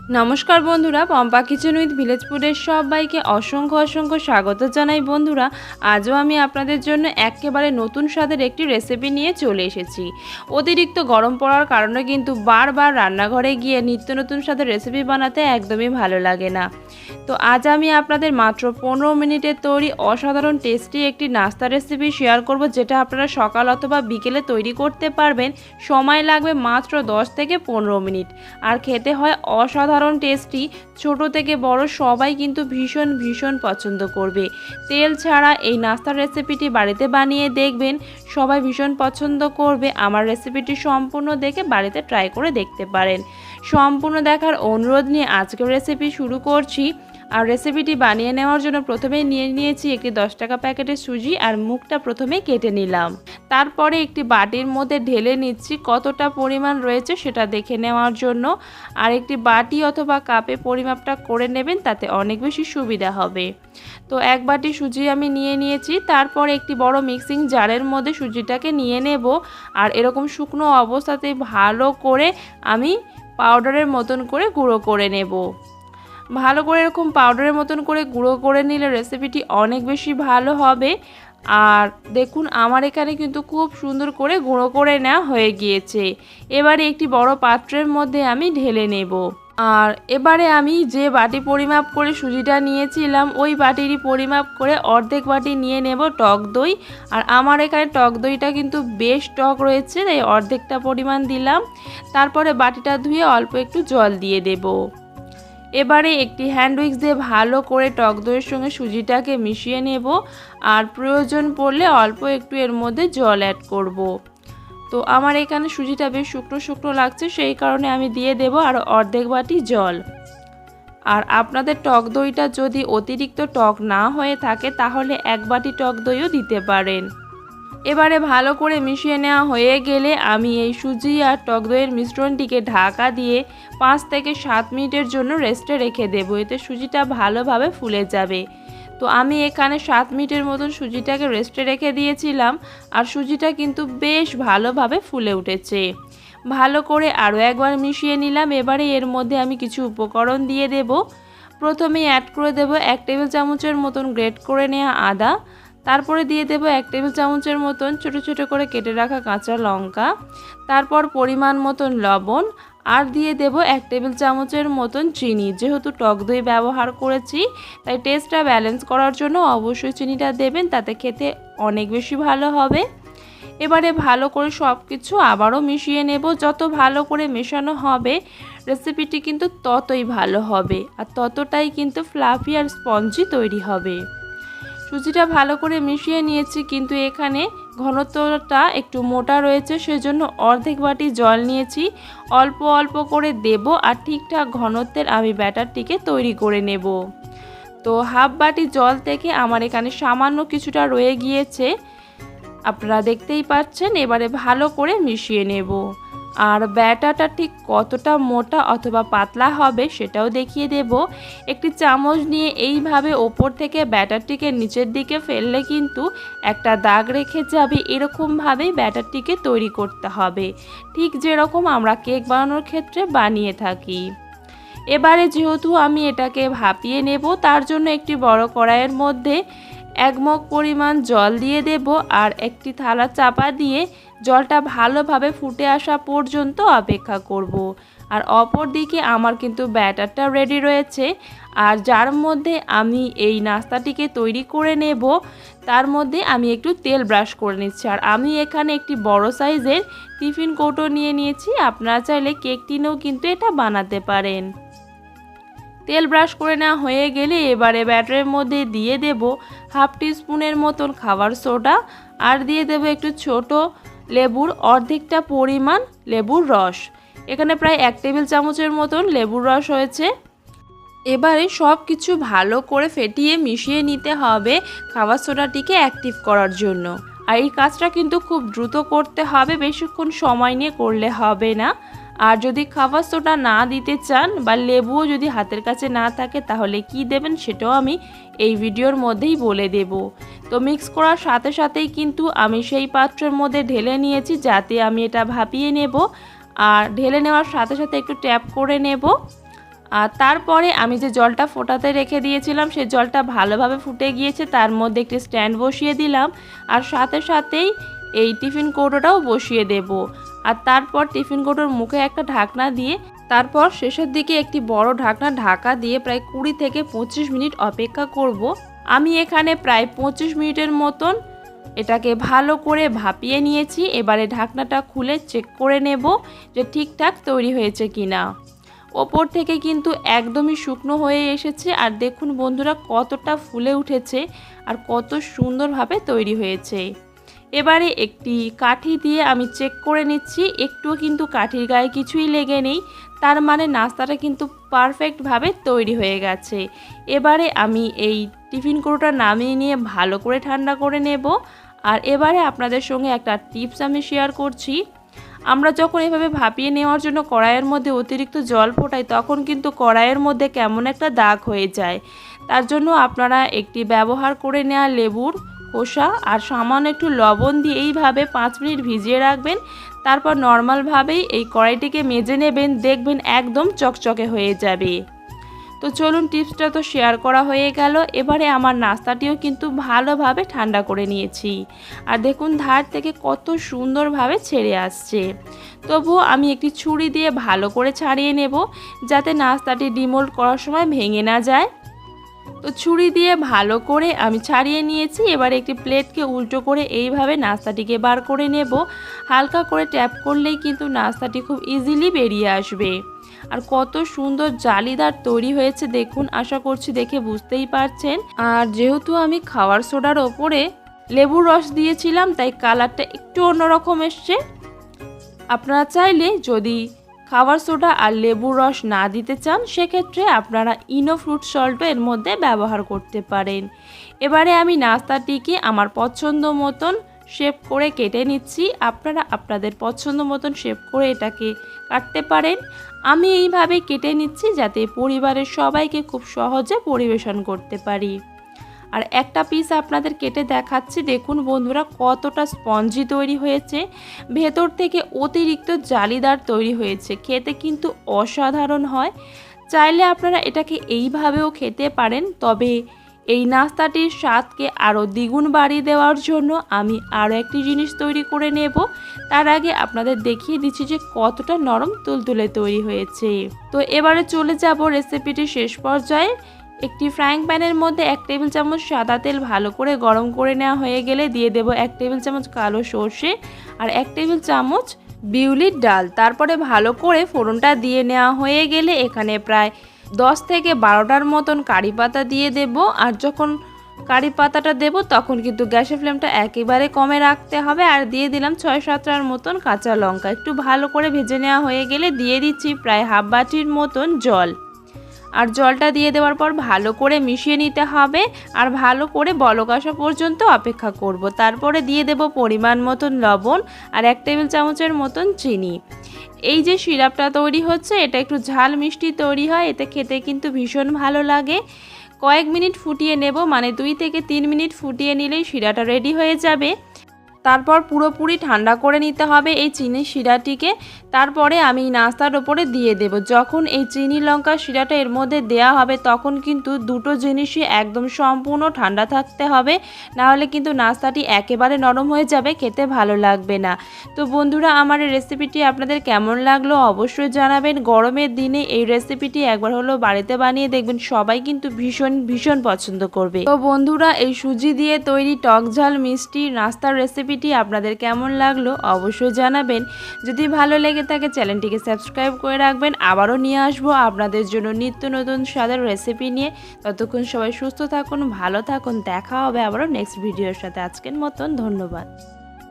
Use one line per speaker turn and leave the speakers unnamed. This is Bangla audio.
নমস্কার বন্ধুরা, পম্পা কিচেন উইথ ভিলেজ ফুডের সবাইকে অসংখ্য স্বাগত জানাই। বন্ধুরা, আজও আমি আপনাদের জন্য একেবারে নতুন স্বাদের একটি রেসিপি নিয়ে চলে এসেছি। অতিরিক্ত গরম পড়ার কারণে কিন্তু বারবার রান্নাঘরে গিয়ে নিত্য নতুন স্বাদের রেসিপি বানাতে একদমই ভালো লাগে না। তো আজ আমি আপনাদের মাত্র 15 মিনিটের তৈরি অসাধারণ টেস্টি একটি নাস্তা রেসিপি শেয়ার করব, যেটা আপনারা সকাল অথবা বিকেলে তৈরি করতে পারবেন। সময় লাগবে মাত্র 10 থেকে 15 মিনিট, আর খেতে হয় অসাধারণ টেস্টি। ছোট থেকে বড় সবাই কিন্তু ভীষণ পছন্দ করবে। তেল ছাড়া এই নাস্তার রেসিপিটি বাড়িতে বানিয়ে দেখবেন, সবাই ভীষণ পছন্দ করবে। আমার রেসিপিটি সম্পূর্ণ দেখে বাড়িতে ট্রাই করে দেখতে পারেন। সম্পূর্ণ দেখার অনুরোধ নিয়ে আজকের রেসিপি শুরু করছি। আর রেসিপিটি বানিয়ে নেওয়ার জন্য প্রথমেই নিয়ে নিয়েছি একটি 10 টাকা প্যাকেটের সুজি, আর মুখটা প্রথমে কেটে নিলাম। তারপরে একটি বাটির মধ্যে ঢেলে নিচ্ছি, কতটা পরিমাণ রয়েছে সেটা দেখে নেওয়ার জন্য। আর একটি বাটি অথবা কাপে পরিমাপটা করে নেবেন, তাতে অনেক বেশি সুবিধা হবে। তো এক বাটি সুজি আমি নিয়ে নিয়েছি। তারপর একটি বড় মিক্সিং জারের মধ্যে সুজিটাকে নিয়ে নেব, আর এরকম শুকনো অবস্থাতে ভালো করে আমি পাউডারের মতন করে গুঁড়ো করে নেব। ভালো করে এরকম পাউডারের মতন করে গুঁড়ো করে নিলে রেসিপিটি অনেক বেশি ভালো হবে। আর দেখুন, আমার এখানে কিন্তু খুব সুন্দর করে গুঁড়ো করে নেওয়া হয়ে গিয়েছে। এবারে একটি বড় পাত্রের মধ্যে আমি ঢেলে নেব। আর এবারে আমি যে বাটি পরিমাপ করে সুজিটা নিয়েছিলাম, ওই বাটিরই পরিমাপ করে অর্ধেক বাটি নিয়ে নেব টক দই। আর আমার এখানে টক দইটা কিন্তু বেশ টক রয়েছে, তাই অর্ধেকটা পরিমাণ দিলাম। তারপরে বাটিটা ধুয়ে অল্প একটু জল দিয়ে দেব। এবারে একটি হ্যান্ড উইক্স দিয়ে ভালো করে টক দইয়ের সঙ্গে সুজিটাকে মিশিয়ে নেব, আর প্রয়োজন পড়লে অল্প একটু এর মধ্যে জল অ্যাড করব। তো আমার এখানে সুজিটা বেশ শুকনো লাগছে, সেই কারণে আমি দিয়ে দেব আর অর্ধেক বাটি জল। আর আপনাদের টক দইটা যদি অতিরিক্ত টক না হয়ে থাকে তাহলে এক বাটি টক দইও দিতে পারেন। এবারে ভালো করে মিশিয়ে নেওয়া হয়ে গেলে আমি এই সুজি আর টক দইয়ের মিশ্রণটিকে ঢাকা দিয়ে 5 থেকে 7 মিনিটের জন্য রেস্টে রেখে দেবো, এতে সুজিটা ভালোভাবে ফুলে যাবে। তো আমি এখানে 7 মিনিটের মতন সুজিটাকে রেস্টে রেখে দিয়েছিলাম, আর সুজিটা কিন্তু বেশ ভালোভাবে ফুলে উঠেছে। ভালো করে আরও একবার মিশিয়ে নিলাম। এবারে এর মধ্যে আমি কিছু উপকরণ দিয়ে দেব। প্রথমেই অ্যাড করে দেব 1 টেবিল চামচের মতন গ্রেট করে নেওয়া আদা। তারপরে দিয়ে দেব 1 টেবিল চামচের মতন ছোট করে কেটে রাখা কাঁচা লঙ্কা। তারপর পরিমাণ মতন লবণ, আর দিয়ে দেব 1 টেবিল চামচের মতন চিনি। যেহেতু টক দই ব্যবহার করেছি, তাই টেস্টটা ব্যালেন্স করার জন্য অবশ্যই চিনিটা দেবেন, তাতে খেতে অনেক বেশি ভালো হবে। এবারে ভালো করে সব কিছু আবারও মিশিয়ে নেব। যত ভালো করে মেশানো হবে রেসিপিটি কিন্তু ততই ভালো হবে, আর ততটাই কিন্তু ফ্লাফি আর স্পঞ্জি তৈরি হবে। সুজিটা ভালো করে মিশিয়ে নিয়েছি, কিন্তু এখানে ঘনত্বটা একটু মোটা রয়েছে, সেজন্য অর্ধেক বাটি জল নিয়েছি। অল্প করে দেব, আর ঠিকঠাক ঘনত্বের আমি ব্যাটারটিকে তৈরি করে নেব। তো হাফ বাটি জল থেকে আমার এখানে সামান্য কিছুটা রয়ে গিয়েছে, আপনারা দেখতেই পাচ্ছেন। এবারে ভালো করে মিশিয়ে নেব। আর ব্যাটারটা ঠিক কতটা মোটা অথবা পাতলা হবে সেটাও দেখিয়ে দেব। একটি চামচ নিয়ে এইভাবে ওপর থেকে ব্যাটারটিকে নিচের দিকে ফেললে কিন্তু একটা দাগ রেখে যাবে। এরকমভাবেই ব্যাটারটিকে তৈরি করতে হবে, ঠিক যেরকম আমরা কেক বানানোর ক্ষেত্রে বানিয়ে থাকি। এবারে যেহেতু আমি এটাকে ভাপিয়ে নেব, তার জন্য একটি বড় কড়াইয়ের মধ্যে 1 মগ পরিমাণ জল দিয়ে দেব, আর একটি থালা চাপা দিয়ে জলটা ভালোভাবে ফুটে আসা পর্যন্ত অপেক্ষা করব। আর অপর দিকে আমার কিন্তু ব্যাটারটা রেডি রয়েছে। আর যার মধ্যে আমি এই নাস্তাটিকে তৈরি করে নেব, তার মধ্যে আমি একটু তেল ব্রাশ করে নিচ্ছি। আর আমি এখানে একটি বড় সাইজের টিফিন কৌটো নিয়ে নিয়েছি, আপনারা চাইলে কেক টিনেও কিন্তু এটা বানাতে পারেন। তেল ব্রাশ করে নেওয়া হয়ে গেলে এবারে ব্যাটারের মধ্যে দিয়ে দেব হাফ টিস্পুনের মতন খাবার সোডা, আর দিয়ে দেব একটু ছোট লেবুর অর্ধেকটা পরিমাণ লেবুর রস। এখানে প্রায় 1 টেবিল চামচের মতন লেবুর রস হয়েছে। এবারে সব কিছু ভালো করে ফেটিয়ে মিশিয়ে নিতে হবে খাবার সোডাটিকে অ্যাক্টিভ করার জন্য। আর এই কাজটা কিন্তু খুব দ্রুত করতে হবে, বেশিক্ষণ সময় নিয়ে করলে হবে না। আর যদি খাবার সোডা না দিতে চান বা লেবুও যদি হাতের কাছে না থাকে, তাহলে কি দেবেন সেটাও আমি এই ভিডিওর মধ্যেই বলে দেব। তো মিক্স করার সাথে সাথেই কিন্তু আমি সেই পাত্রের মধ্যে ঢেলে নিয়েছি, যাতে আমি এটা ভাপিয়ে নেব। আর ঢেলে নেওয়ার সাথে সাথে একটু ট্যাপ করে নেব। আর তারপরে আমি যে জলটা ফোটাতে রেখে দিয়েছিলাম সেই জলটা ভালোভাবে ফুটে গিয়েছে, তার মধ্যে একটি স্ট্যান্ড বসিয়ে দিলাম আর সাথে সাথেই এই টিফিন কৌটোটাও বসিয়ে দেব। আর তারপর টিফিন কৌটোর মুখে একটা ঢাকনা দিয়ে তারপর শেষের দিকে একটি বড় ঢাকনা ঢাকা দিয়ে প্রায় 20 থেকে 25 মিনিট অপেক্ষা করব। আমি এখানে প্রায় 25 মিনিটের মতন এটাকে ভালো করে ভাপিয়ে নিয়েছি। এবারে ঢাকনাটা খুলে চেক করে নেব যে ঠিকঠাক তৈরি হয়েছে কিনা। ওপর থেকে কিন্তু একদমই শুকনো হয়ে এসেছে আর দেখুন বন্ধুরা কতটা ফুলে উঠেছে আর কত সুন্দরভাবে তৈরি হয়েছে। এবারে একটি কাঠি দিয়ে আমি চেক করে নিচ্ছি, একটুও কিন্তু কাঠির গায়ে কিছুই লেগে নেই, তার মানে নাস্তাটা কিন্তু পারফেক্টভাবে তৈরি হয়ে গেছে। এবারে আমি এই টিফিন কৌটোটা নামিয়ে নিয়ে ভালো করে ঠান্ডা করে নেব। আর এবারে আপনাদের সঙ্গে একটা টিপস আমি শেয়ার করছি। আমরা যখন এভাবে ভাপিয়ে নেওয়ার জন্য কড়াইয়ের মধ্যে অতিরিক্ত জল ফোটাই তখন কিন্তু কড়াইয়ের মধ্যে কেমন একটা দাগ হয়ে যায়। তার জন্য আপনারা একটি ব্যবহার করে নেওয়া লেবুর খোসা আর সামান্য একটু লবণ দিয়ে এইভাবে 5 মিনিট ভিজিয়ে রাখবেন। তারপর নর্মালভাবেই এই কড়াইটিকে মেজে নেবেন, দেখবেন একদম চকচকে হয়ে যাবে। তো চলুন, টিপসটা তো শেয়ার করা হয়ে গেল। এবারে আমার নাস্তাটিও কিন্তু ভালোভাবে ঠান্ডা করে নিয়েছি আর দেখুন ধার থেকে কত সুন্দরভাবে ছেড়ে আসছে। তবুও আমি একটি ছুরি দিয়ে ভালো করে ছাড়িয়ে নেব যাতে নাস্তাটি ডিমোল্ড করার সময় ভেঙে না যায়। তো ছুরি দিয়ে ভালো করে আমি ছাড়িয়ে নিয়েছি। এবার একটি প্লেটকে উল্টো করে এইভাবে নাস্তাটিকে বার করে নেব। হালকা করে ট্যাপ করলেই কিন্তু নাস্তাটি খুব ইজিলি বেরিয়ে আসবে। আর কত সুন্দর জালিদার তৈরি হয়েছে দেখুন, আশা করছি দেখে বুঝতেই পারছেন। আর যেহেতু আমি খাওয়ার সোডার ওপরে লেবুর রস দিয়েছিলাম তাই কালারটা একটু অন্যরকম এসছে। আপনারা চাইলে যদি খাবার সোডা আর লেবুর রস না দিতে চান সেক্ষেত্রে আপনারা ইনো ফ্রুট সল্টও এর মধ্যে ব্যবহার করতে পারেন। এবারে আমি নাস্তাটিকে আমার পছন্দ মতন শেপ করে কেটে নিচ্ছি। আপনারা আপনাদের পছন্দ মতন শেপ করে এটাকে কাটতে পারেন। আমি এইভাবে কেটে নিচ্ছি যাতে পরিবারের সবাইকে খুব সহজে পরিবেশন করতে পারি। আর একটা পিস আপনাদের কেটে দেখাচ্ছি, দেখুন বন্ধুরা কতটা স্পঞ্জি তৈরি হয়েছে, ভেতর থেকে অতিরিক্ত জালিদার তৈরি হয়েছে, খেতে কিন্তু অসাধারণ হয়। চাইলে আপনারা এটাকে এইভাবেও খেতে পারেন, তবে এই নাস্তাটির স্বাদকে আরও দ্বিগুণ বাড়িয়ে দেওয়ার জন্য আমি আরও একটি জিনিস তৈরি করে নেব। তার আগে আপনাদের দেখিয়ে দিচ্ছি যে কতটা নরম তুলতুলে তৈরি হয়েছে। তো এবারে চলে যাব রেসিপিটির শেষ পর্যায়ে। একটি ফ্রাইং প্যানের মধ্যে 1 টেবিল চামচ সাদা তেল ভালো করে গরম করে নেওয়া হয়ে গেলে দিয়ে দেব 1 টেবিল চামচ কালো সর্ষে আর 1 টেবিল চামচ বিউলির ডাল। তারপরে ভালো করে ফোড়নটা দিয়ে নেওয়া হয়ে গেলে এখানে প্রায় 10 থেকে 12টার মতন কারি পাতা দিয়ে দেব। আর যখন কারি পাতাটা দেব তখন কিন্তু গ্যাসের ফ্লেমটা একেবারে কমে রাখতে হবে। আর দিয়ে দিলাম 6-7টার মতন কাঁচা লঙ্কা। একটু ভালো করে ভেজে নেওয়া হয়ে গেলে দিয়ে দিচ্ছি প্রায় হাফ বাটির মতন জল। আর জলটা দিয়ে দেওয়ার পর ভালো করে মিশিয়ে নিতে হবে আর ভালো করে বলক আসা পর্যন্ত অপেক্ষা করব। তারপরে দিয়ে দেব পরিমাণ মতন লবণ আর 1 টেবিল চামচের মতন চিনি। এই যে সিরাপটা তৈরি হচ্ছে এটা একটু ঝাল মিষ্টি তৈরি হয়, এতে খেতে কিন্তু ভীষণ ভালো লাগে। কয়েক মিনিট ফুটিয়ে নেব, মানে 2 থেকে 3 মিনিট ফুটিয়ে নিলেই শিরাটা রেডি হয়ে যাবে। তারপর পুরোপুরি ঠান্ডা করে নিতে হবে এই চিনি শিরাটিকে। তারপরে আমি নাস্তার ওপরে দিয়ে দেব। যখন এই চিনি লঙ্কা শিরাটা এর মধ্যে দেয়া হবে তখন কিন্তু দুটো জিনিসই একদম সম্পূর্ণ ঠান্ডা থাকতে হবে, না হলে কিন্তু নাস্তাটি একেবারে নরম হয়ে যাবে, খেতে ভালো লাগবে না। তো বন্ধুরা, আমার এই রেসিপিটি আপনাদের কেমন লাগলো অবশ্যই জানাবেন। গরমের দিনে এই রেসিপিটি একবার হলো বাড়িতে বানিয়ে দেখবেন, সবাই কিন্তু ভীষণ ভীষণ পছন্দ করবে। তো বন্ধুরা, এই সুজি দিয়ে তৈরি টক ঝাল মিষ্টি নাস্তার রেসিপিটি আপনাদের কেমন লাগলো অবশ্যই জানাবেন। যদি ভালো লেগে থাকে চ্যানেলটিকে সাবস্ক্রাইব করে রাখবেন। আবারও নিয়ে আসবো আপনাদের জন্য নিত্য নতুন স্বাদের রেসিপি নিয়ে। ততক্ষণ সবাই সুস্থ থাকুন, ভালো থাকুন। দেখা হবে আবারও নেক্সট ভিডিওর সাথে। আজকের মতন ধন্যবাদ।